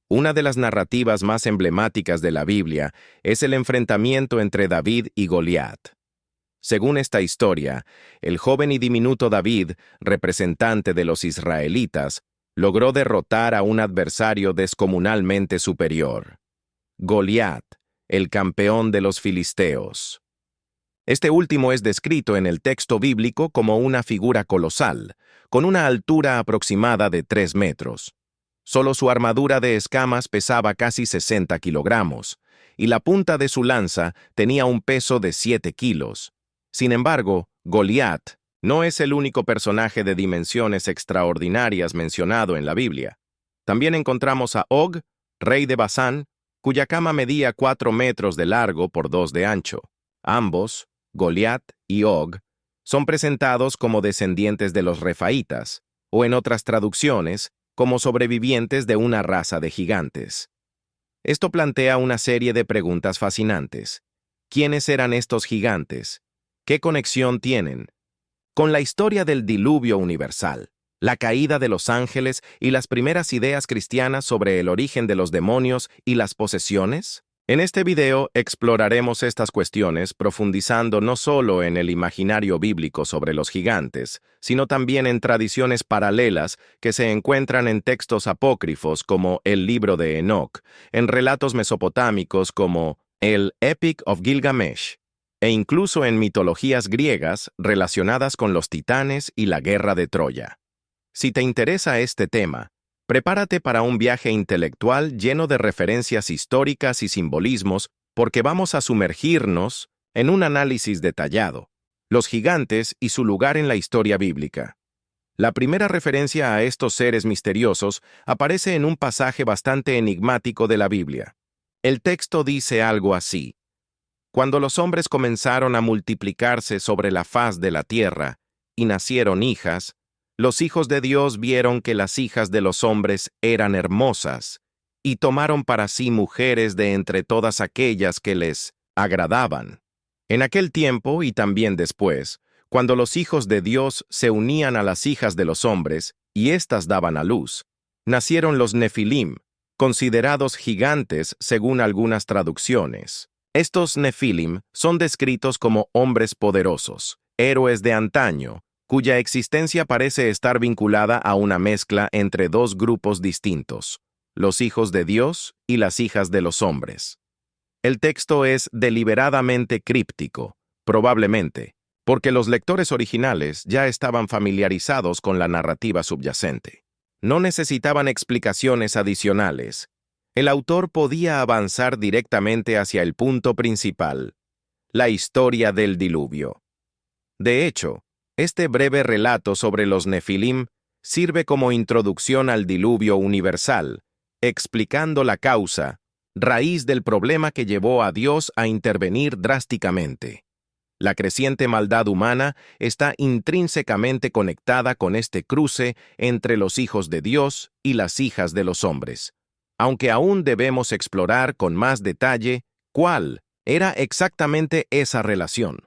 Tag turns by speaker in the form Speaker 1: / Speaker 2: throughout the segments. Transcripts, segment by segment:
Speaker 1: Una de las narrativas más emblemáticas de la Biblia es el enfrentamiento entre David y Goliat. Según esta historia, el joven y diminuto David, representante de los israelitas, logró derrotar a un adversario descomunalmente superior, Goliat, el campeón de los filisteos. Este último es descrito en el texto bíblico como una figura colosal, con una altura aproximada de 3 metros. Solo su armadura de escamas pesaba casi 60 kilogramos, y la punta de su lanza tenía un peso de 7 kilos. Sin embargo, Goliat no es el único personaje de dimensiones extraordinarias mencionado en la Biblia. También encontramos a Og, rey de Basán, cuya cama medía 4 metros de largo por 2 de ancho. Ambos, Goliat y Og, son presentados como descendientes de los refaítas, o en otras traducciones, como sobrevivientes de una raza de gigantes. Esto plantea una serie de preguntas fascinantes. ¿Quiénes eran estos gigantes? ¿Qué conexión tienen con la historia del diluvio universal, la caída de los ángeles y las primeras ideas cristianas sobre el origen de los demonios y las posesiones? En este video exploraremos estas cuestiones profundizando no solo en el imaginario bíblico sobre los gigantes, sino también en tradiciones paralelas que se encuentran en textos apócrifos como el Libro de Enoc, en relatos mesopotámicos como el Epic of Gilgamesh, e incluso en mitologías griegas relacionadas con los titanes y la guerra de Troya. Si te interesa este tema, prepárate para un viaje intelectual lleno de referencias históricas y simbolismos, porque vamos a sumergirnos en un análisis detallado, los gigantes y su lugar en la historia bíblica. La primera referencia a estos seres misteriosos aparece en un pasaje bastante enigmático de la Biblia. El texto dice algo así: Cuando los hombres comenzaron a multiplicarse sobre la faz de la tierra y nacieron hijas, los hijos de Dios vieron que las hijas de los hombres eran hermosas, y tomaron para sí mujeres de entre todas aquellas que les agradaban. En aquel tiempo y también después, cuando los hijos de Dios se unían a las hijas de los hombres, y éstas daban a luz, nacieron los Nefilim, considerados gigantes según algunas traducciones. Estos Nefilim son descritos como hombres poderosos, héroes de antaño, cuya existencia parece estar vinculada a una mezcla entre dos grupos distintos, los hijos de Dios y las hijas de los hombres. El texto es deliberadamente críptico, probablemente, porque los lectores originales ya estaban familiarizados con la narrativa subyacente. No necesitaban explicaciones adicionales. El autor podía avanzar directamente hacia el punto principal, la historia del diluvio. De hecho, este breve relato sobre los Nefilim sirve como introducción al diluvio universal, explicando la causa, raíz del problema que llevó a Dios a intervenir drásticamente. La creciente maldad humana está intrínsecamente conectada con este cruce entre los hijos de Dios y las hijas de los hombres, aunque aún debemos explorar con más detalle cuál era exactamente esa relación.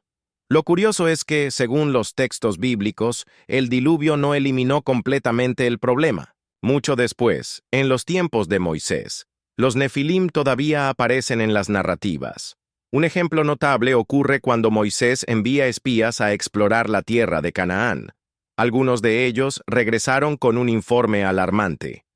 Speaker 1: Lo curioso es que, según los textos bíblicos, el diluvio no eliminó completamente el problema. Mucho después, en los tiempos de Moisés, los Nefilim todavía aparecen en las narrativas. Un ejemplo notable ocurre cuando Moisés envía espías a explorar la tierra de Canaán. Algunos de ellos regresaron con un informe alarmante.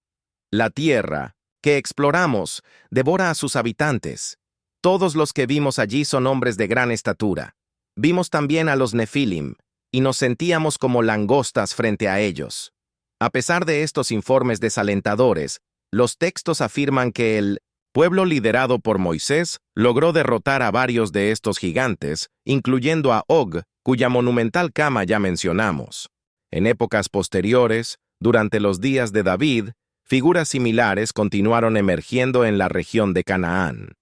Speaker 1: La tierra que exploramos devora a sus habitantes. Todos los que vimos allí son hombres de gran estatura. Vimos también a los Nefilim, y nos sentíamos como langostas frente a ellos. A pesar de estos informes desalentadores, los textos afirman que el pueblo liderado por Moisés logró derrotar a varios de estos gigantes, incluyendo a Og, cuya monumental cama ya mencionamos. En épocas posteriores, durante los días de David, figuras similares continuaron emergiendo en la región de Canaán.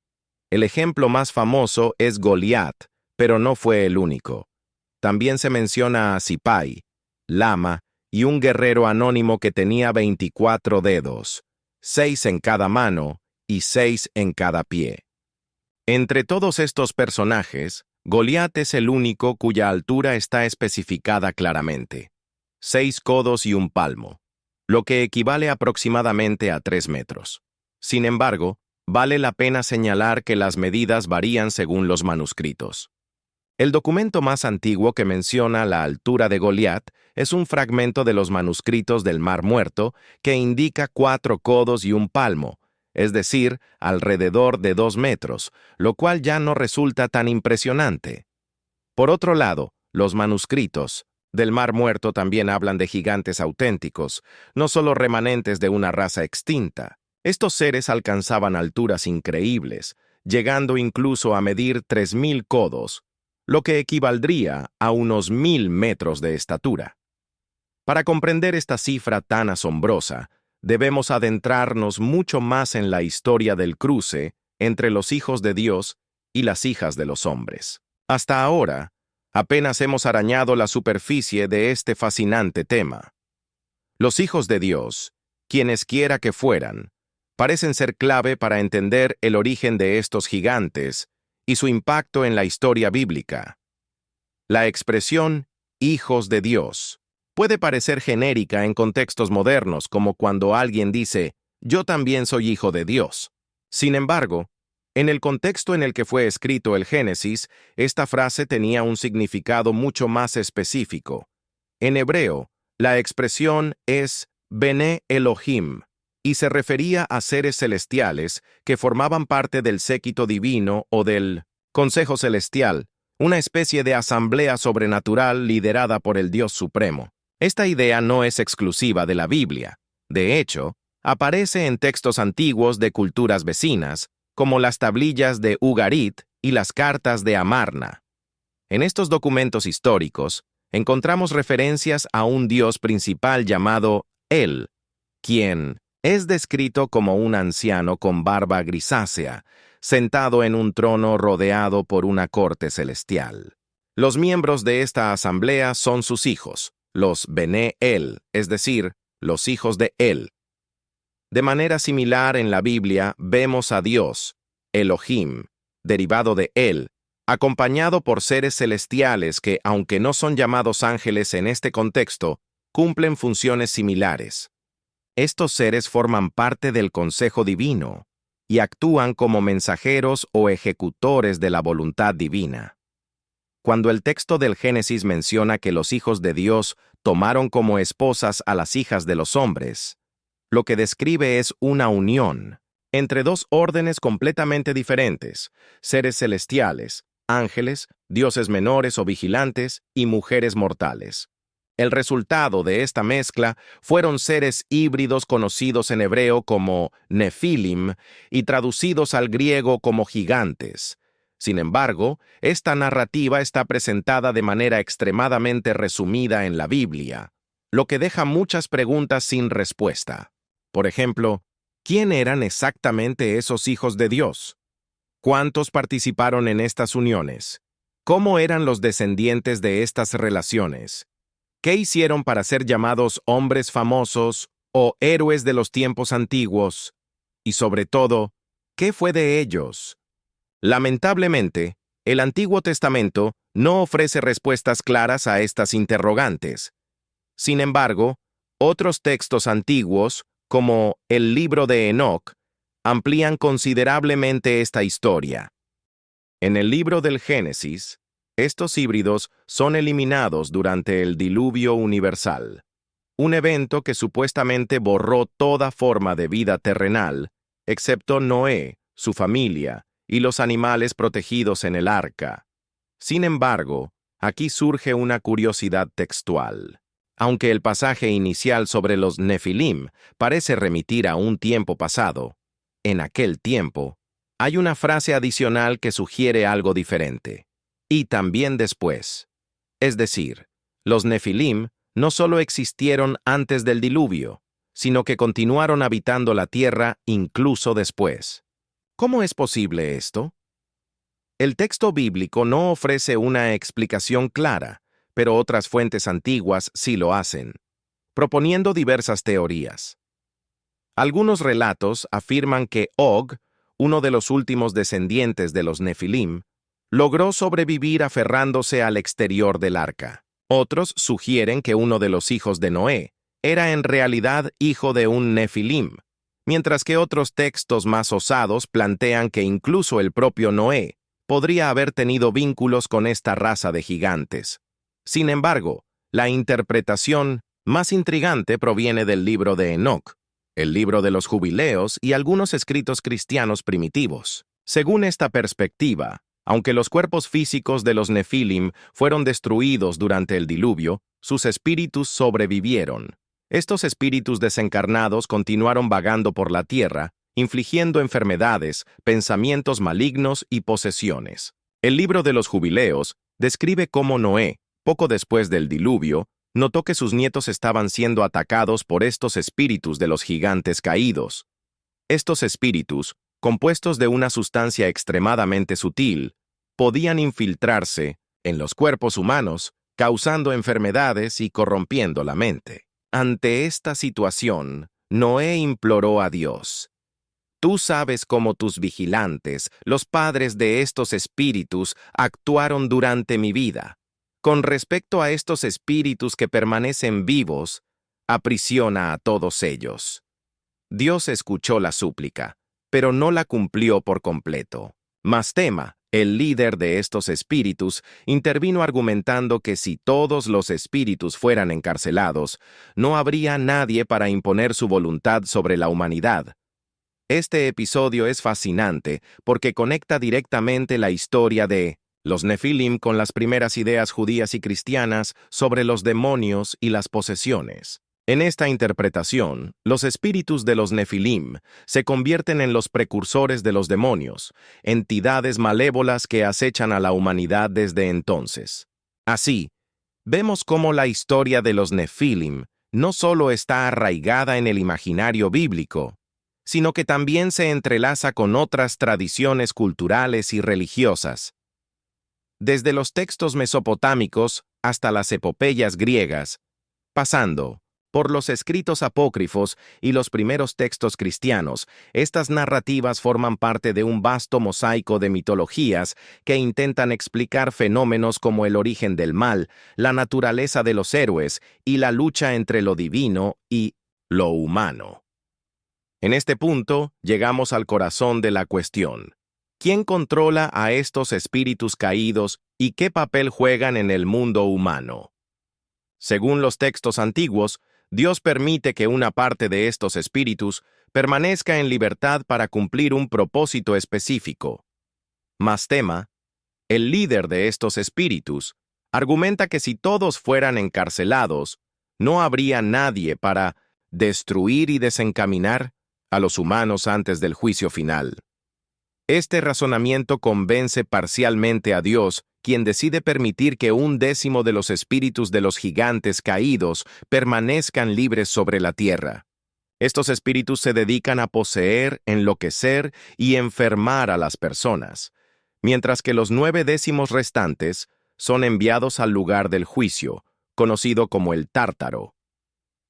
Speaker 1: El ejemplo más famoso es Goliat, pero no fue el único. También se menciona a Sipai, Lama y un guerrero anónimo que tenía 24 dedos, 6 en cada mano y 6 en cada pie. Entre todos estos personajes, Goliat es el único cuya altura está especificada claramente: 6 codos y un palmo, lo que equivale aproximadamente a 3 metros. Sin embargo, vale la pena señalar que las medidas varían según los manuscritos. El documento más antiguo que menciona la altura de Goliat es un fragmento de los manuscritos del Mar Muerto que indica 4 codos y un palmo, es decir, alrededor de 2 metros, lo cual ya no resulta tan impresionante. Por otro lado, los manuscritos del Mar Muerto también hablan de gigantes auténticos, no solo remanentes de una raza extinta. Estos seres alcanzaban alturas increíbles, llegando incluso a medir 3.000 codos, lo que equivaldría a unos 1.000 metros de estatura. Para comprender esta cifra tan asombrosa, debemos adentrarnos mucho más en la historia del cruce entre los hijos de Dios y las hijas de los hombres. Hasta ahora, apenas hemos arañado la superficie de este fascinante tema. Los hijos de Dios, quienes quiera que fueran, parecen ser clave para entender el origen de estos gigantes y su impacto en la historia bíblica. La expresión hijos de Dios puede parecer genérica en contextos modernos, como cuando alguien dice, yo también soy hijo de Dios. Sin embargo, en el contexto en el que fue escrito el Génesis, esta frase tenía un significado mucho más específico. En hebreo, la expresión es Bene Elohim, y se refería a seres celestiales que formaban parte del séquito divino o del Consejo Celestial, una especie de asamblea sobrenatural liderada por el Dios Supremo. Esta idea no es exclusiva de la Biblia. De hecho, aparece en textos antiguos de culturas vecinas, como las tablillas de Ugarit y las cartas de Amarna. En estos documentos históricos, encontramos referencias a un dios principal llamado El, quien es descrito como un anciano con barba grisácea, sentado en un trono rodeado por una corte celestial. Los miembros de esta asamblea son sus hijos, los Bene El, es decir, los hijos de El. De manera similar en la Biblia vemos a Dios, Elohim, derivado de El, acompañado por seres celestiales que, aunque no son llamados ángeles en este contexto, cumplen funciones similares. Estos seres forman parte del consejo divino y actúan como mensajeros o ejecutores de la voluntad divina. Cuando el texto del Génesis menciona que los hijos de Dios tomaron como esposas a las hijas de los hombres, lo que describe es una unión entre dos órdenes completamente diferentes, seres celestiales, ángeles, dioses menores o vigilantes y mujeres mortales. El resultado de esta mezcla fueron seres híbridos conocidos en hebreo como Nefilim y traducidos al griego como gigantes. Sin embargo, esta narrativa está presentada de manera extremadamente resumida en la Biblia, lo que deja muchas preguntas sin respuesta. Por ejemplo, ¿quién eran exactamente esos hijos de Dios? ¿Cuántos participaron en estas uniones? ¿Cómo eran los descendientes de estas relaciones? ¿Qué hicieron para ser llamados hombres famosos o héroes de los tiempos antiguos? Y sobre todo, ¿qué fue de ellos? Lamentablemente, el Antiguo Testamento no ofrece respuestas claras a estas interrogantes. Sin embargo, otros textos antiguos, como el libro de Enoc, amplían considerablemente esta historia. En el libro del Génesis, estos híbridos son eliminados durante el diluvio universal, un evento que supuestamente borró toda forma de vida terrenal, excepto Noé, su familia y los animales protegidos en el arca. Sin embargo, aquí surge una curiosidad textual. Aunque el pasaje inicial sobre los Nefilim parece remitir a un tiempo pasado, en aquel tiempo, hay una frase adicional que sugiere algo diferente. Y también después. Es decir, los Nefilim no solo existieron antes del diluvio, sino que continuaron habitando la tierra incluso después. ¿Cómo es posible esto? El texto bíblico no ofrece una explicación clara, pero otras fuentes antiguas sí lo hacen, proponiendo diversas teorías. Algunos relatos afirman que Og, uno de los últimos descendientes de los Nefilim, logró sobrevivir aferrándose al exterior del arca. Otros sugieren que uno de los hijos de Noé era en realidad hijo de un Nefilim, mientras que otros textos más osados plantean que incluso el propio Noé podría haber tenido vínculos con esta raza de gigantes. Sin embargo, la interpretación más intrigante proviene del libro de Enoc, el libro de los jubileos y algunos escritos cristianos primitivos. Según esta perspectiva, aunque los cuerpos físicos de los Nefilim fueron destruidos durante el diluvio, sus espíritus sobrevivieron. Estos espíritus desencarnados continuaron vagando por la tierra, infligiendo enfermedades, pensamientos malignos y posesiones. El libro de los jubileos describe cómo Noé, poco después del diluvio, notó que sus nietos estaban siendo atacados por estos espíritus de los gigantes caídos. Estos espíritus, compuestos de una sustancia extremadamente sutil, podían infiltrarse en los cuerpos humanos, causando enfermedades y corrompiendo la mente. Ante esta situación, Noé imploró a Dios: «Tú sabes cómo tus vigilantes, los padres de estos espíritus, actuaron durante mi vida. Con respecto a estos espíritus que permanecen vivos, aprisiona a todos ellos». Dios escuchó la súplica, pero no la cumplió por completo. Mastema, el líder de estos espíritus, intervino argumentando que si todos los espíritus fueran encarcelados, no habría nadie para imponer su voluntad sobre la humanidad. Este episodio es fascinante porque conecta directamente la historia de los Nefilim con las primeras ideas judías y cristianas sobre los demonios y las posesiones. En esta interpretación, los espíritus de los Nefilim se convierten en los precursores de los demonios, entidades malévolas que acechan a la humanidad desde entonces. Así, vemos cómo la historia de los Nefilim no solo está arraigada en el imaginario bíblico, sino que también se entrelaza con otras tradiciones culturales y religiosas. Desde los textos mesopotámicos hasta las epopeyas griegas, pasando por los escritos apócrifos y los primeros textos cristianos, estas narrativas forman parte de un vasto mosaico de mitologías que intentan explicar fenómenos como el origen del mal, la naturaleza de los héroes y la lucha entre lo divino y lo humano. En este punto, llegamos al corazón de la cuestión. ¿Quién controla a estos espíritus caídos y qué papel juegan en el mundo humano? Según los textos antiguos, Dios permite que una parte de estos espíritus permanezca en libertad para cumplir un propósito específico. Mastema, el líder de estos espíritus, argumenta que si todos fueran encarcelados, no habría nadie para destruir y desencaminar a los humanos antes del juicio final. Este razonamiento convence parcialmente a Dios, quien decide permitir que 1/10 de los espíritus de los gigantes caídos permanezcan libres sobre la tierra. Estos espíritus se dedican a poseer, enloquecer y enfermar a las personas, mientras que los 9/10 restantes son enviados al lugar del juicio, conocido como el Tártaro.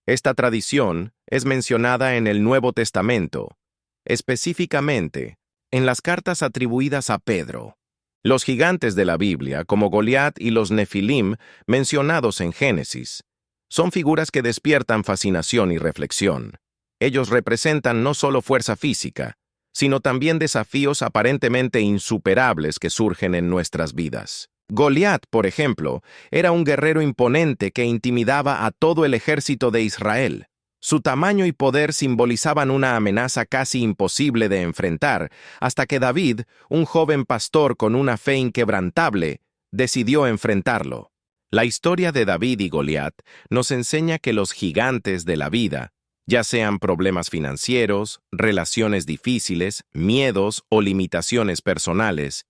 Speaker 1: Esta tradición es mencionada en el Nuevo Testamento, específicamente en las cartas atribuidas a Pedro. Los gigantes de la Biblia, como Goliat y los Nefilim, mencionados en Génesis, son figuras que despiertan fascinación y reflexión. Ellos representan no solo fuerza física, sino también desafíos aparentemente insuperables que surgen en nuestras vidas. Goliat, por ejemplo, era un guerrero imponente que intimidaba a todo el ejército de Israel. Su tamaño y poder simbolizaban una amenaza casi imposible de enfrentar, hasta que David, un joven pastor con una fe inquebrantable, decidió enfrentarlo. La historia de David y Goliat nos enseña que los gigantes de la vida, ya sean problemas financieros, relaciones difíciles, miedos o limitaciones personales,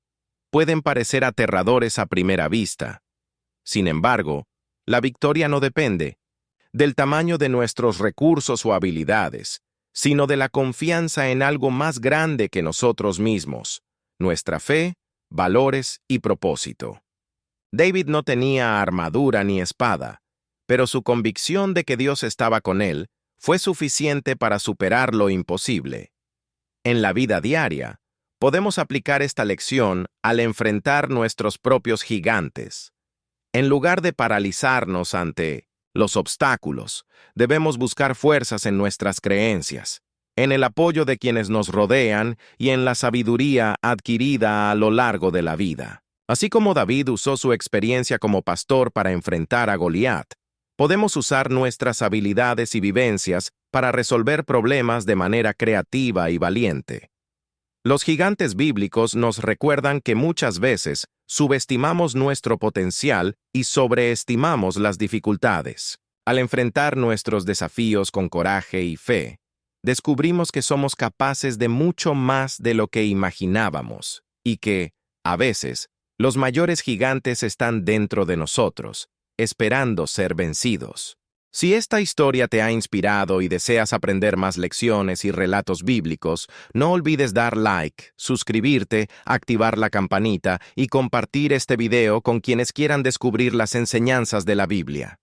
Speaker 1: pueden parecer aterradores a primera vista. Sin embargo, la victoria no depende del tamaño de nuestros recursos o habilidades, sino de la confianza en algo más grande que nosotros mismos, nuestra fe, valores y propósito. David no tenía armadura ni espada, pero su convicción de que Dios estaba con él fue suficiente para superar lo imposible. En la vida diaria, podemos aplicar esta lección al enfrentar nuestros propios gigantes. En lugar de paralizarnos ante los obstáculos, debemos buscar fuerzas en nuestras creencias. en el apoyo de quienes nos rodean y en la sabiduría adquirida a lo largo de la vida. Así como David usó su experiencia como pastor para enfrentar a Goliat, podemos usar nuestras habilidades y vivencias para resolver problemas de manera creativa y valiente. Los gigantes bíblicos nos recuerdan que muchas veces subestimamos nuestro potencial y sobreestimamos las dificultades. Al enfrentar nuestros desafíos con coraje y fe, descubrimos que somos capaces de mucho más de lo que imaginábamos y que, a veces, los mayores gigantes están dentro de nosotros, esperando ser vencidos. Si esta historia te ha inspirado y deseas aprender más lecciones y relatos bíblicos, no olvides dar like, suscribirte, activar la campanita y compartir este video con quienes quieran descubrir las enseñanzas de la Biblia.